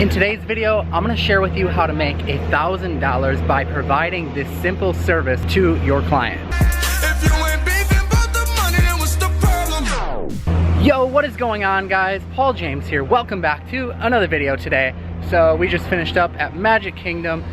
In today's video, I'm going to share with you how to make $1,000 by providing this simple service to your client. If you ain't beefing about the money, then what's the problem? Yo, what is going on, guys? Paul James here. Welcome back to another video today. So we just finished up at Magic Kingdom,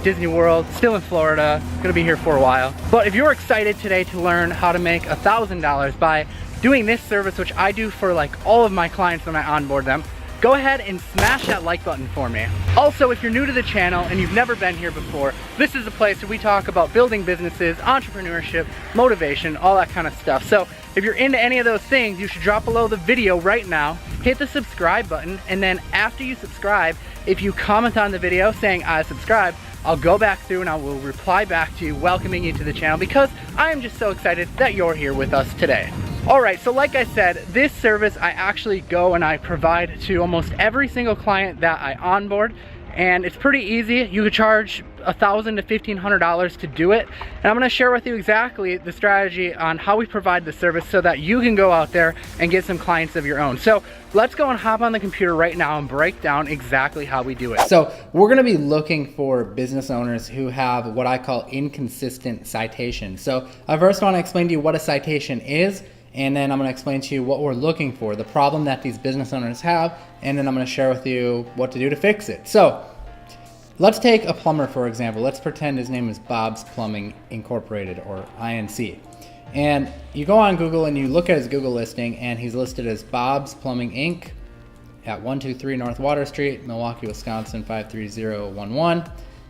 Disney World, still in Florida. Gonna be here for a while. But if you're excited today to learn how to make $1,000 by doing this service, which I do for like all of my clients when I onboard them, go ahead and smash that like button for me. Also, if you're new to the channel and you've never been here before, this is a place where we talk about building businesses, entrepreneurship, motivation, all that kind of stuff. So if you're into any of those things, you should drop below the video right now, hit the subscribe button, and then after you subscribe, if you comment on the video saying I subscribe, I'll go back through and I will reply back to you welcoming you to the channel because I am just so excited that you're here with us today. Alright, so like I said, this service I actually go and I provide to almost every single client that I onboard, and it's pretty easy. You could charge $1,000 to $1,500 to do it, and I'm going to share with you exactly the strategy on how we provide the service so that you can go out there and get some clients of your own. So let's go and hop on the computer right now and break down exactly how we do it. So we're going to be looking for business owners who have what I call inconsistent citations. So I first want to explain to you what a citation is, and then I'm going to explain to you what we're looking for, the problem that these business owners have, and then I'm going to share with you what to do to fix it. So let's take a plumber, for example. Let's pretend his name is Bob's Plumbing Incorporated, or INC. And you go on Google and you look at his Google listing, and he's listed as Bob's Plumbing Inc. at 123 North Water Street, Milwaukee, Wisconsin 53011.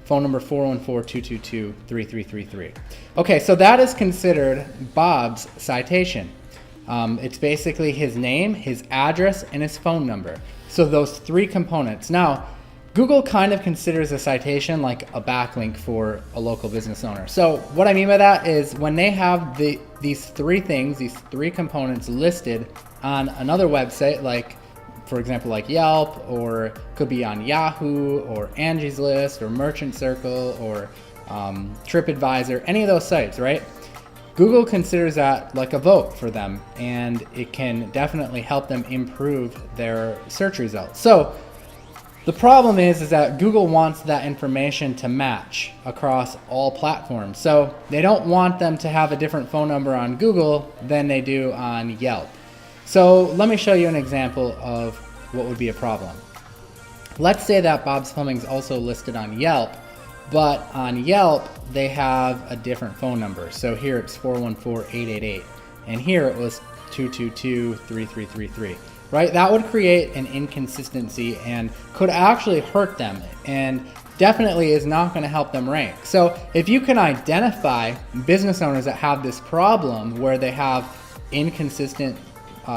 Phone number 414-222-3333. Okay, so that is considered Bob's citation. It's basically his name, his address, and his phone number. So those three components. Now, Google kind of considers a citation like a backlink for a local business owner. So what I mean by that is when they have these three things, these three components listed on another website, like for example, like Yelp, or could be on Yahoo, or Angie's List, or Merchant Circle, or TripAdvisor, any of those sites, right? Google considers that like a vote for them, and it can definitely help them improve their search results. So the problem is that Google wants that information to match across all platforms. So they don't want them to have a different phone number on Google than they do on Yelp. So let me show you an example of what would be a problem. Let's say that Bob's Plumbing is also listed on Yelp, but on Yelp they have a different phone number. So here it's 414-888, and here it was 222-3333. Right? That would create an inconsistency and could actually hurt them, and definitely is not going to help them rank. So if you can identify business owners that have this problem where they have inconsistent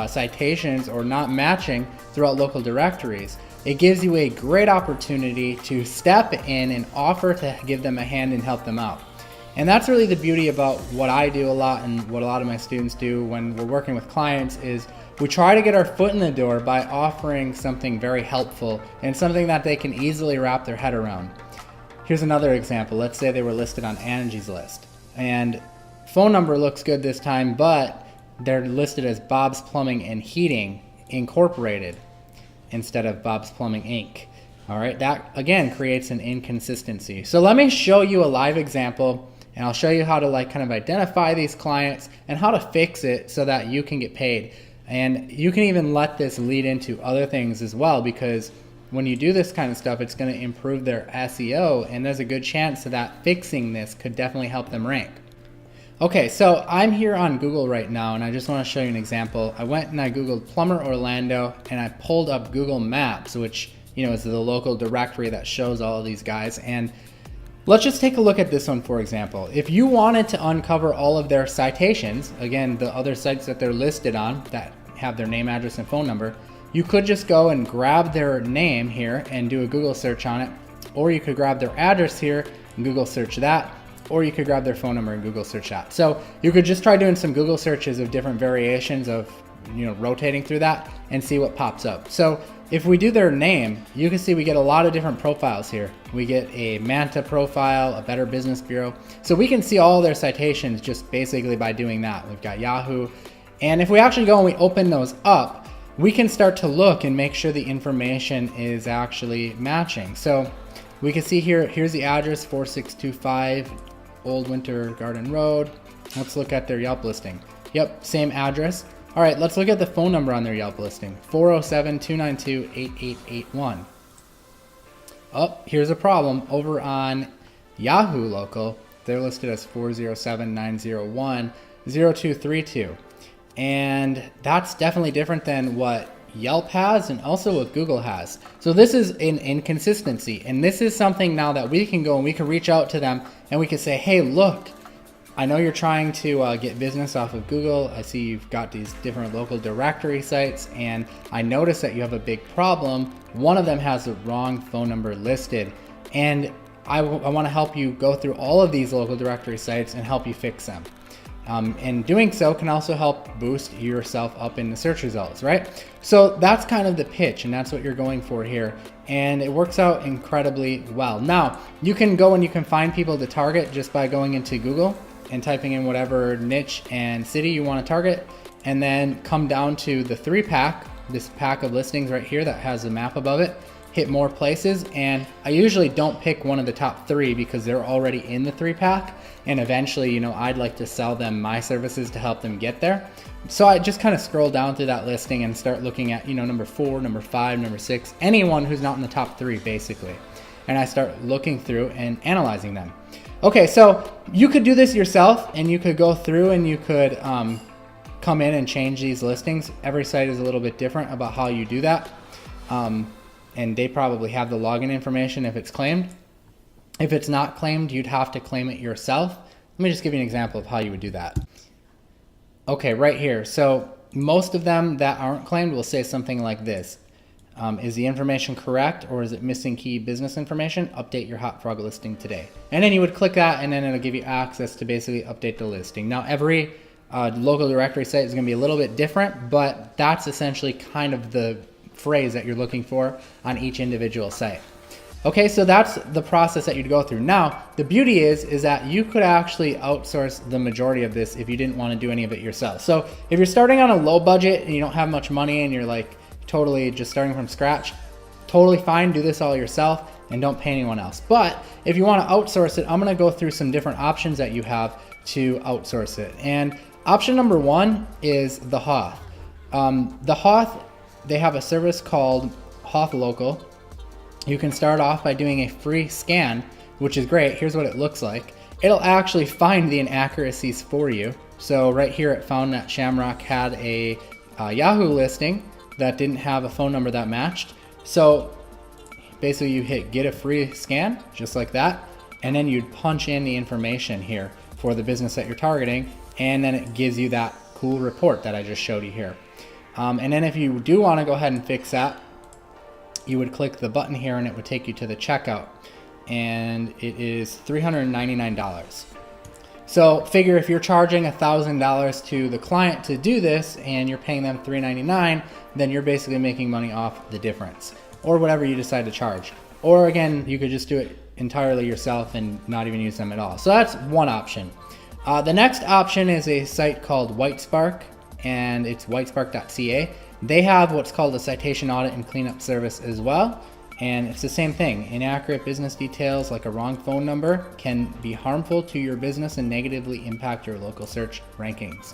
citations or not matching throughout local directories, it gives you a great opportunity to step in and offer to give them a hand and help them out. And that's really the beauty about what I do a lot and what a lot of my students do when we're working with clients is we try to get our foot in the door by offering something very helpful and something that they can easily wrap their head around. Here's another example. Let's say they were listed on Angie's List, and phone number looks good this time, but they're listed as Bob's Plumbing and Heating Incorporated instead of Bob's Plumbing Inc. All right, that again creates an inconsistency. So let me show you a live example, and I'll show you how to kind of identify these clients and how to fix it so that you can get paid. And you can even let this lead into other things as well, because when you do this kind of stuff, it's going to improve their SEO, and there's a good chance that fixing this could definitely help them rank. Okay, so I'm here on Google right now, and I just want to show you an example. I went and I Googled Plumber Orlando, and I pulled up Google Maps, which is the local directory that shows all of these guys. And let's just take a look at this one, for example. If you wanted to uncover all of their citations, again, the other sites that they're listed on that have their name, address, and phone number, you could just go and grab their name here and do a Google search on it, or you could grab their address here and Google search that, or you could grab their phone number and Google search that. So you could just try doing some Google searches of different variations of rotating through that and see what pops up. So if we do their name, you can see we get a lot of different profiles here. We get a Manta profile, a Better Business Bureau. So we can see all their citations just basically by doing that. We've got Yahoo. And if we actually go and we open those up, we can start to look and make sure the information is actually matching. So we can see here, here's the address, 4625 Old Winter Garden Road. Let's look at their Yelp listing. Yep, same address. All right, let's look at the phone number on their Yelp listing, 407-292-8881. Oh, here's a problem. Over on Yahoo Local, they're listed as 407-901-0232. And that's definitely different than what Yelp has and also what Google has. So this is an inconsistency. And this is something now that we can go and we can reach out to them and we can say, hey, look, I know you're trying to get business off of Google. I see you've got these different local directory sites, and I noticed that you have a big problem. One of them has the wrong phone number listed, and I want to help you go through all of these local directory sites and help you fix them. And doing so can also help boost yourself up in the search results, right? So that's kind of the pitch, and that's what you're going for here. And it works out incredibly well. Now, you can go and you can find people to target just by going into Google and typing in whatever niche and city you want to target, and then come down to the 3-pack, this pack of listings right here that has a map above it, hit more places, and I usually don't pick one of the top 3 because they're already in the 3-pack, and eventually, you know, I'd like to sell them my services to help them get there. So I just kind of scroll down through that listing and start looking at, you know, number 4, number 5, number 6, anyone who's not in the top 3 basically. And I start looking through and analyzing them. Okay, so you could do this yourself, and you could go through and you could come in and change these listings. Every site is a little bit different about how you do that. And they probably have the login information if it's claimed. If it's not claimed, you'd have to claim it yourself. Let me just give you an example of how you would do that. Okay, right here. So most of them that aren't claimed will say something like this. Is the information correct, or is it missing key business information? Update your Hot Frog listing today. And then you would click that, and then it'll give you access to basically update the listing. Now, every local directory site is going to be a little bit different, but that's essentially kind of the phrase that you're looking for on each individual site. Okay, so that's the process that you'd go through. Now, the beauty is that you could actually outsource the majority of this if you didn't want to do any of it yourself. So if you're starting on a low budget and you don't have much money and you're like totally just starting from scratch, totally fine, do this all yourself and don't pay anyone else. But if you want to outsource it, I'm going to go through some different options that you have to outsource it. And option number 1 is the Hoth. The Hoth, they have a service called Hoth Local. You can start off by doing a free scan, which is great. Here's what it looks like. It'll actually find the inaccuracies for you. So right here it found that Shamrock had a Yahoo listing that didn't have a phone number that matched. So basically you hit get a free scan, just like that, and then you'd punch in the information here for the business that you're targeting, and then it gives you that cool report that I just showed you here. And then if you do want to go ahead and fix that, you would click the button here and it would take you to the checkout, and it is $399. So figure if you're charging $1,000 to the client to do this and you're paying them $399, then you're basically making money off the difference, or whatever you decide to charge. Or again, you could just do it entirely yourself and not even use them at all. So that's one option. The next option is a site called WhiteSpark, and it's whitespark.ca. They have what's called a citation audit and cleanup service as well. And it's the same thing. Inaccurate business details like a wrong phone number can be harmful to your business and negatively impact your local search rankings.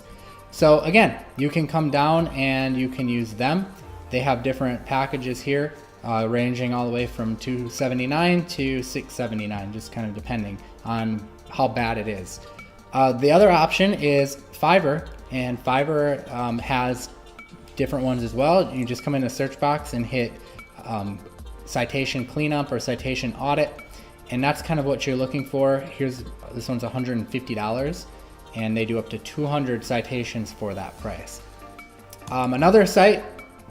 So again, you can come down and you can use them. They have different packages here, ranging all the way from $279 to $679, just kind of depending on how bad it is. The other option is Fiverr, and Fiverr has different ones as well. You just come in the search box and hit citation cleanup or citation audit, and that's kind of what you're looking for. This one's $150, and they do up to 200 citations for that price. Another site,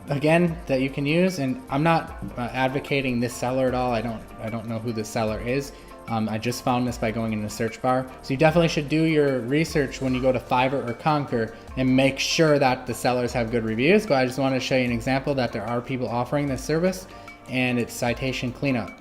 again, that you can use, and I'm not advocating this seller at all. I don't know who the seller is. I just found this by going in the search bar. So you definitely should do your research when you go to Fiverr or Conquer and make sure that the sellers have good reviews. But I just wanted to show you an example that there are people offering this service, and it's citation cleanup,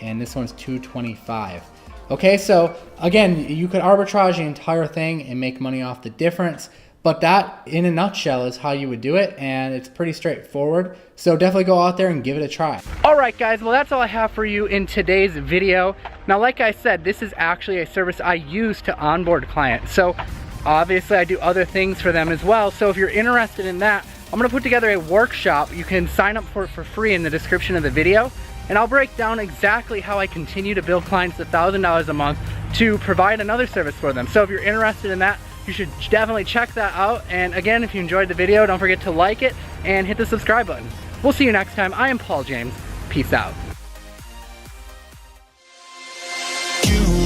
and this one's $225. Okay, so again, you could arbitrage the entire thing and make money off the difference, But that, in a nutshell, is how you would do it, and it's pretty straightforward. So definitely go out there and give it a try. All right, guys, well, that's all I have for you in today's video. Now, like I said, this is actually a service I use to onboard clients. So obviously I do other things for them as well. So if you're interested in that, I'm gonna put together a workshop. You can sign up for it for free in the description of the video. And I'll break down exactly how I continue to bill clients $1,000 a month to provide another service for them. So if you're interested in that, you should definitely check that out. And again, if you enjoyed the video, don't forget to like it and hit the subscribe button. We'll see you next time. I am Paul James. Peace out. You,